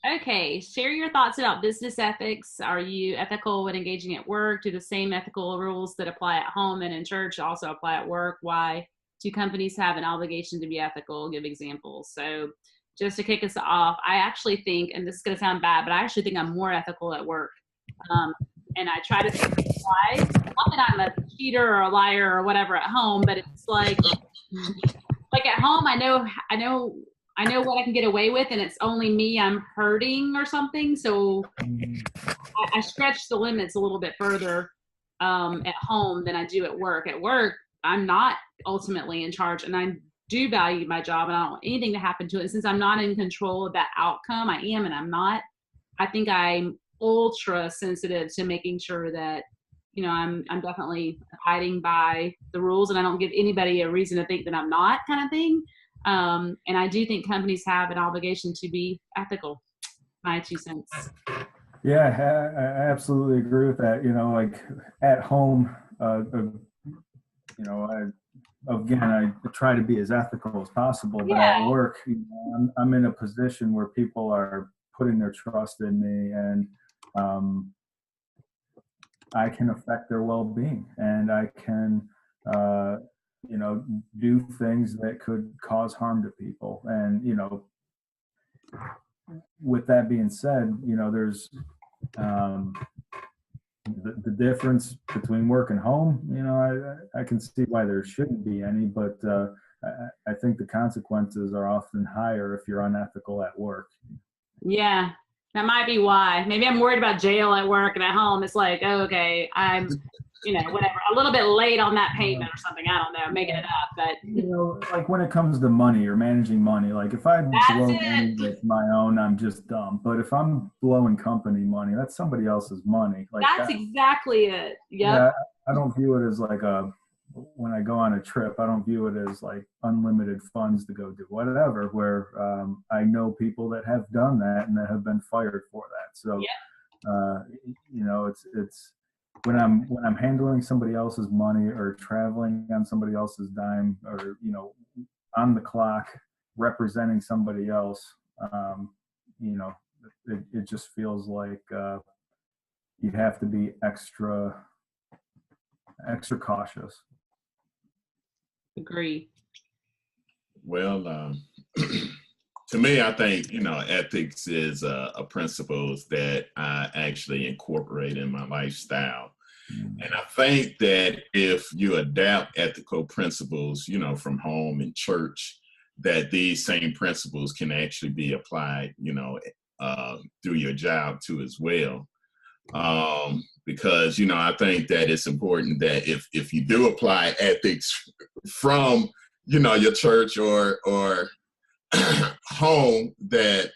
Okay, share your thoughts about business ethics. Are you ethical when engaging at work? Do the same ethical rules that apply at home and in church also apply at work? Why do companies have an obligation to be ethical? Give examples. So, just to kick us off, I actually think, and this is going to sound bad, but I actually think I'm more ethical at work. Um, and I try to think why. Not that I'm a cheater or a liar or whatever at home, but it's like at home, I know what I can get away with, and it's only me I'm hurting or something. So I stretch the limits a little bit further at home than I do at work. At work, I'm not ultimately in charge, and I do value my job, and I don't want anything to happen to it. And since I'm not in control of that outcome, I am and I'm not. I think I'm ultra sensitive to making sure that I'm definitely abiding by the rules, and I don't give anybody a reason to think that I'm not, kind of thing. And I do think companies have an obligation to be ethical. My 2 cents. Yeah, I absolutely agree with that. Like at home, I try to be as ethical as possible, but Yeah, at work, I'm in a position where people are putting their trust in me, and um, I can affect their well-being, and I can, uh, do things that could cause harm to people. And with that being said, there's um, the difference between work and home. I can see why there shouldn't be any, but I think the consequences are often higher if you're unethical at work. yeah. That might be why. Maybe I'm worried about jail at work, and at home it's like, oh, okay, I'm, whatever, a little bit late on that payment or something. I don't know, making it up, but Like when it comes to money or managing money, like if I that's blow money it. that's my own, I'm just dumb. But if I'm blowing company money, that's somebody else's money. Like That's exactly it. Yep. yeah, I don't view it as like when I go on a trip, I don't view it as like unlimited funds to go do whatever, where I know people that have done that and that have been fired for that. So, Yep. uh, it's when I'm handling somebody else's money or traveling on somebody else's dime, or, on the clock representing somebody else, um, you know, it just feels like you have to be extra cautious. Agree. Well, to me, I think, ethics is a principles that I actually incorporate in my lifestyle. And I think that if you adapt ethical principles, from home and church, that these same principles can actually be applied, through your job too as well. Because, I think that it's important that if you do apply ethics from, your church or home, that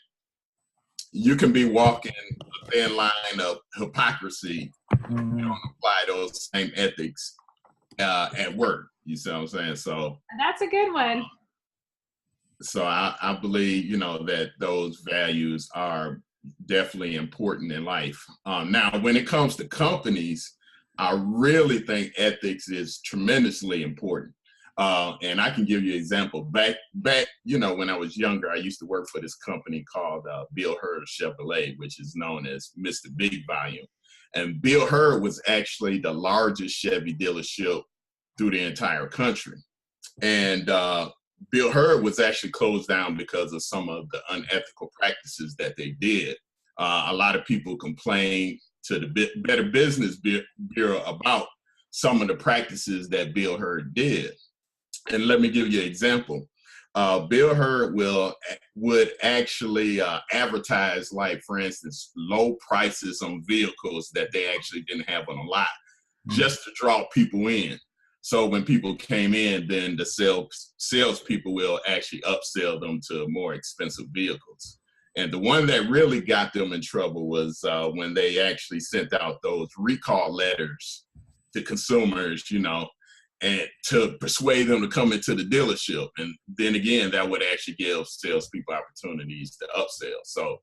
you can be walking a thin line of hypocrisy. You Mm-hmm. don't apply those same ethics at work. You see what I'm saying? So, That's a good one. I believe, that those values are definitely important in life. Now, when it comes to companies, I really think ethics is tremendously important. And I can give you an example. Back, when I was younger, I used to work for this company called Bill Hurd Chevrolet, which is known as Mr. Big Volume. And Bill Hurd was actually the largest Chevy dealership through the entire country. And Bill Hurd was actually closed down because of some of the unethical practices that they did. A lot of people complained to the Better Business Bureau about some of the practices that Bill Hurd did. And let me give you an example. Bill Hurd would actually advertise, like, for instance, low prices on vehicles that they actually didn't have on a lot, just to draw people in. So when people came in, then the salespeople will actually upsell them to more expensive vehicles. And the one that really got them in trouble was when they actually sent out those recall letters to consumers, and to persuade them to come into the dealership. And then again, that would actually give salespeople opportunities to upsell. So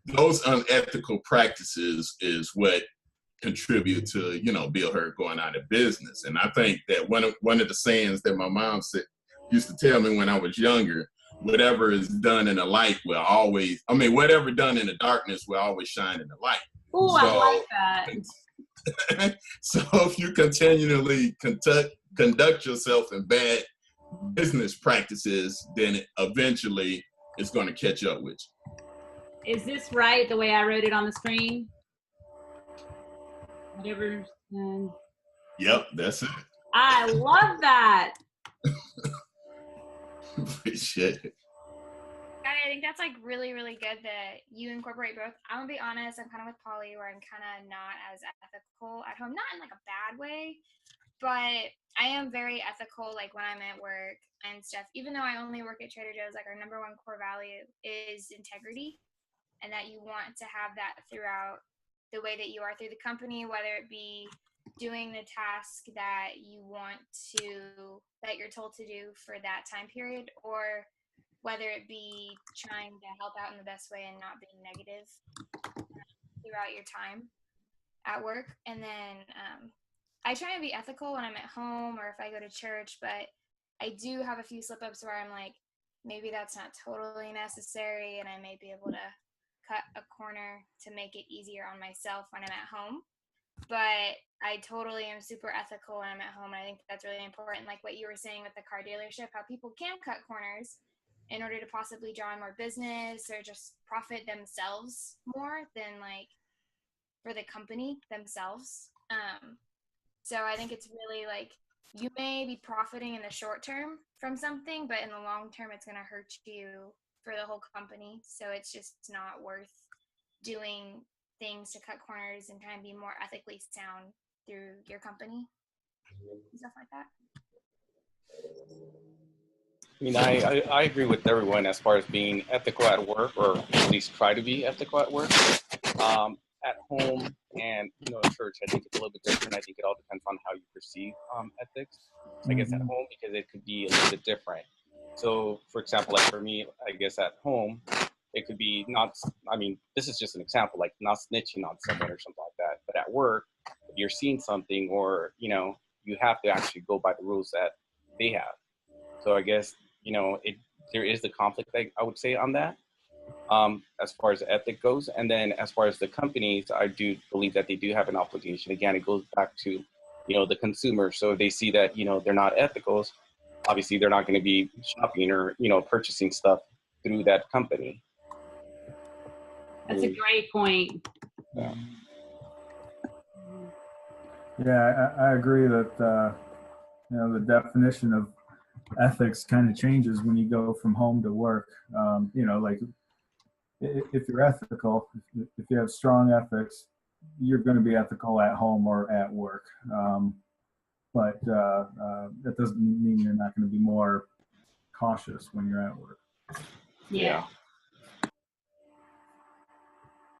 those unethical practices is what contribute to, Bill Hurd going out of business. And I think that one of the sayings that my mom used to tell me when I was younger whatever is done in the light will always, I mean, whatever done in the darkness will always shine in the light. Oh, I like that. So if you continually conduct yourself in bad business practices, then eventually it's going to catch up with you. Is this right, the way I wrote it on the screen? Whatever. Yep, that's it. I love that. Appreciate it. I think that's like really, really good that you incorporate both. I'm gonna be honest, I'm kind of with Polly where I'm kind of not as ethical at home, not in like a bad way, but I am very ethical like when I'm at work and stuff. Even though I only work at Trader Joe's, like our number one core value is integrity, and that you want to have that throughout the way that you are through the company, whether it be doing the task that you're told to do for that time period, or whether it be trying to help out in the best way and not being negative throughout your time at work. And then I try to be ethical when I'm at home or if I go to church, but I do have a few slip-ups where I'm like, maybe that's not totally necessary, and I may be able to cut a corner to make it easier on myself when I'm at home. But I totally am super ethical when I'm at home, and I think that's really important. Like what you were saying with the car dealership, how people can cut corners in order to possibly draw in more business or just profit themselves more than like for the company themselves. So I think it's really like you may be profiting in the short term from something, but in the long term, it's going to hurt you for the whole company. So it's just not worth doing things to cut corners and try and be more ethically sound through your company and stuff like that. I mean, I agree with everyone as far as being ethical at work, or at least try to be ethical at work. At home and, at church, I think it's a little bit different. I think it all depends on how you perceive ethics. I guess at home, because it could be a little bit different. So, for example, like for me, I guess at home, it could be not, this is just an example, like not snitching on someone or something like that. But at work, if you're seeing something or, you have to actually go by the rules that they have. So I guess, there is the conflict, I would say, on that, as far as ethic goes. And then as far as the companies, I do believe that they do have an obligation. Again, it goes back to, the consumer. So if they see that, they're not ethicals, obviously they're not going to be shopping or, purchasing stuff through that company. That's a great point. Yeah. Yeah, I agree that, the definition of ethics kind of changes when you go from home to work. Like if you're ethical, if you have strong ethics, you're going to be ethical at home or at work. But that doesn't mean you're not going to be more cautious when you're at work. Yeah.